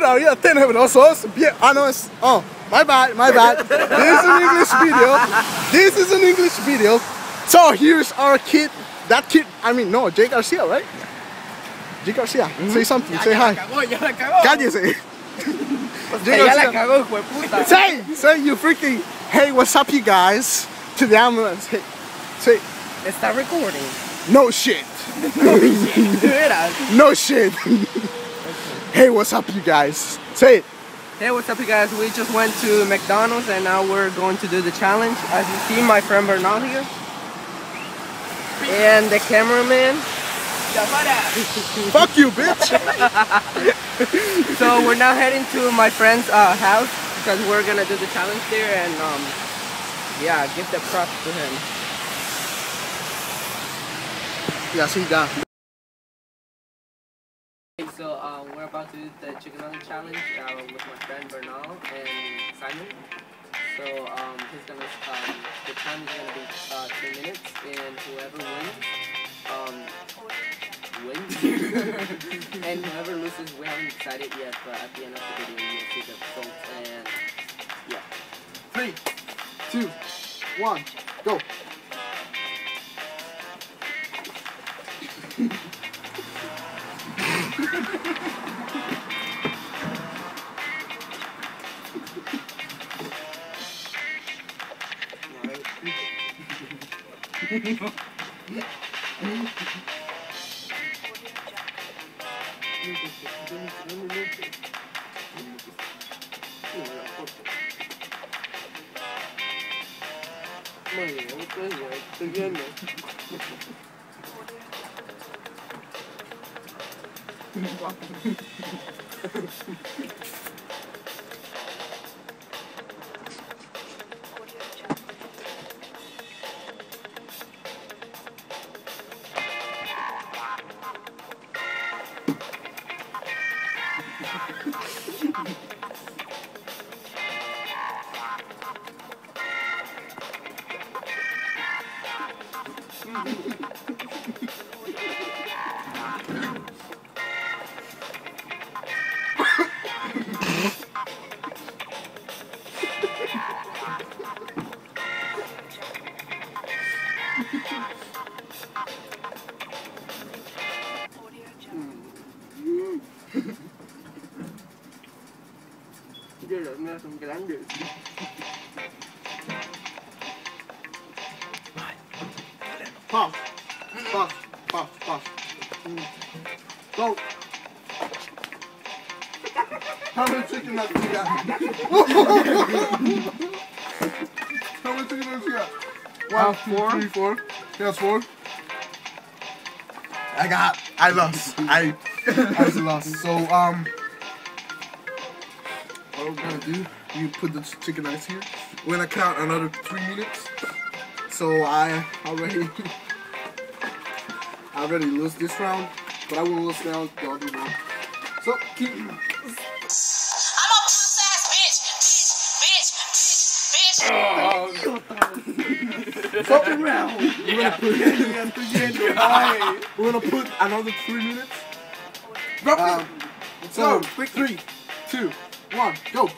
todavía tenebrosos. Bien, no es. Oh, my bad. This is an English video. So here's our kid. That kid, I mean, no, Jay Garcia, right? Jay Garcia, say something, say hi. Cállese. Say you freaking, hey, what's up, you guys? To the ambulance, hey, say. Está recording. No shit. No shit. Hey, what's up, you guys? Say it. Hey, what's up, you guys? We just went to McDonald's and now we're going to do the challenge. As you see, my friend Bernal here. And the cameraman. Fuck you, bitch. So we're now heading to my friend's house because we're gonna do the challenge there and yeah, give the props to him. Yeah, see that. So we're about to do the chicken nugget challenge with my friend Bernal and Simon. So he's gonna the time is gonna be 2 minutes, and whoever wins, and whoever loses, we haven't decided yet. But at the end of the video, you'll see the results. And yeah, 3, 2, 1, go. Son grandes. Pause. Go. How many chicken nuggets you got? How many chicken nuggets you got? 1, 2, 3, 4. That's 4. I lost. I lost. So what we're gonna do? You put the chicken nuggets here. We're gonna count another 3 minutes. So I already lose this round, but I will lose now the other one. So keep. I'm a puss ass bitch. Fucking round. We're gonna put another 3 minutes. So quick 3, 2, 1, go.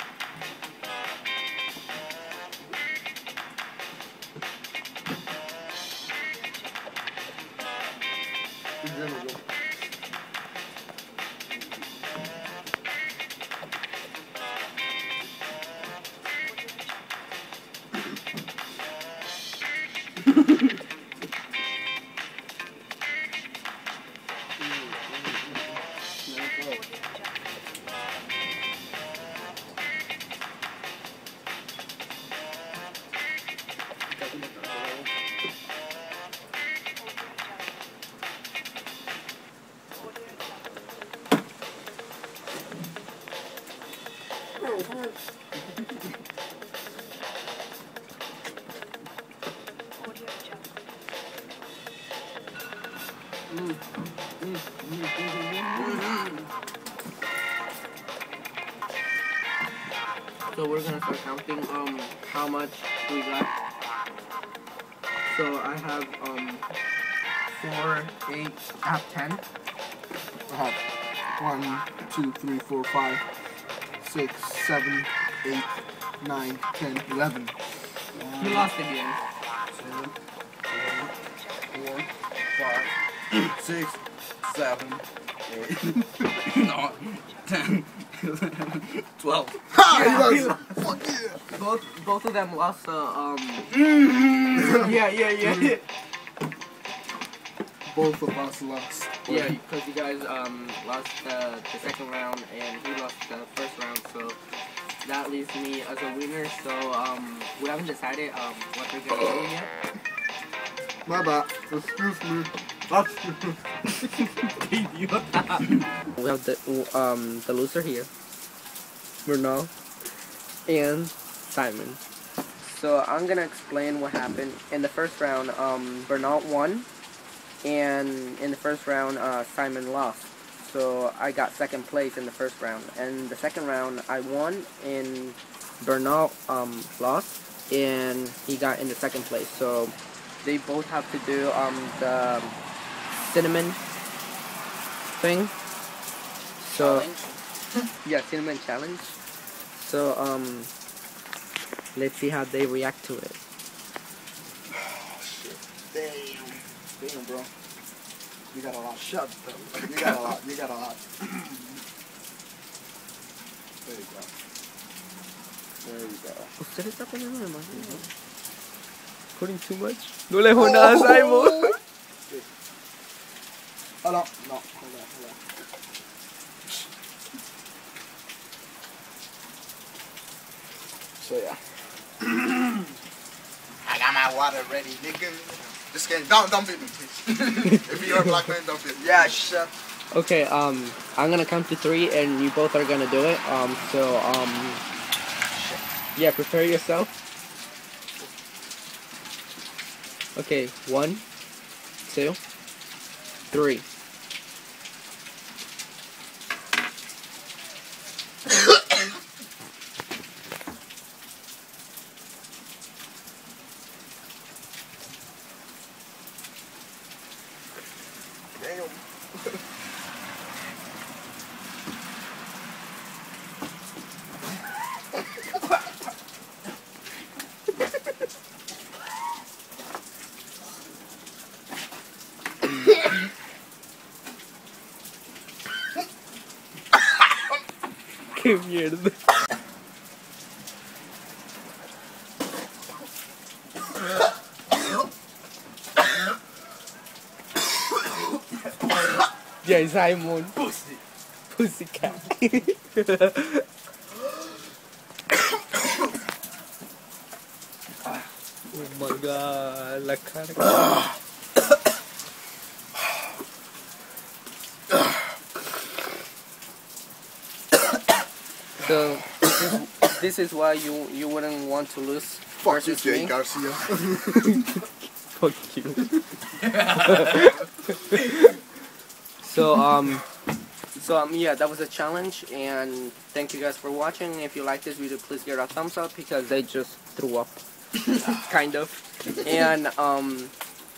So we're gonna start counting how much we got. So I have 4, 8, I have 10. I have 1, 2, 3, 4, 5, 6, 7, 8, 9, 10, 11. You lost again. 7, 4, 5, 6, 7, 8, 9, 10, 11, 12. Ha! You guys, fuck yeah! Both of them lost. Yeah. Both of us lost. Yeah, because you guys lost the second round and he lost the first round, so that leaves me as a winner. So we haven't decided what we're gonna do yet. My bad. Excuse me. We have the loser here, Bernal and Simon. So I'm gonna explain what happened in the first round. Bernal won. And in the first round, Simon lost. So I got second place in the first round. And the second round, I won, and Bernal lost, and he got in the second place. So they both have to do the cinnamon thing. So yeah, cinnamon challenge. So let's see how they react to it. Damn, bro. You got a lot. Shut up. You got a lot. You got a lot. There you go. There you go. Usted está poniendo demasiado. Putting too much. No le dejo nada a Simon. Oh, no. No. Hold on. So, yeah. I got my water ready, nigga. Just kidding. Don't beat me, please. If you're a black man, don't beat me. Yeah, shut. Okay, I'm gonna count to 3 and you both are gonna do it. Yeah, prepare yourself. Okay, 1, 2, 3. Qué mierda. Yeah, Simon. Pussy. Pussycat. Oh my god, la cara. So this is why you wouldn't want to lose. Fuck you, versus Jay me. Garcia. Fuck you. So yeah, that was a challenge, and thank you guys for watching. If you like this video, please give it a thumbs up because they just threw up, kind of. And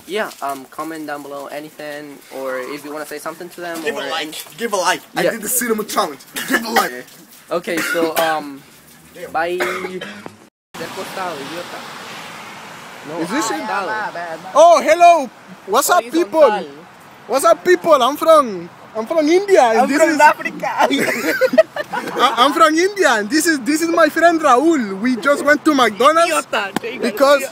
yeah, comment down below anything, or if you want to say something to them. Give or a like. Give a like. I Yeah. did the cinema challenge. Give a like. Okay, so bye. No, Is this it? bad. Oh, hello. What's up, people? What's up, people? I'm from India. And this is Africa. I'm from India, and this is my friend Raul. We just went to McDonald's because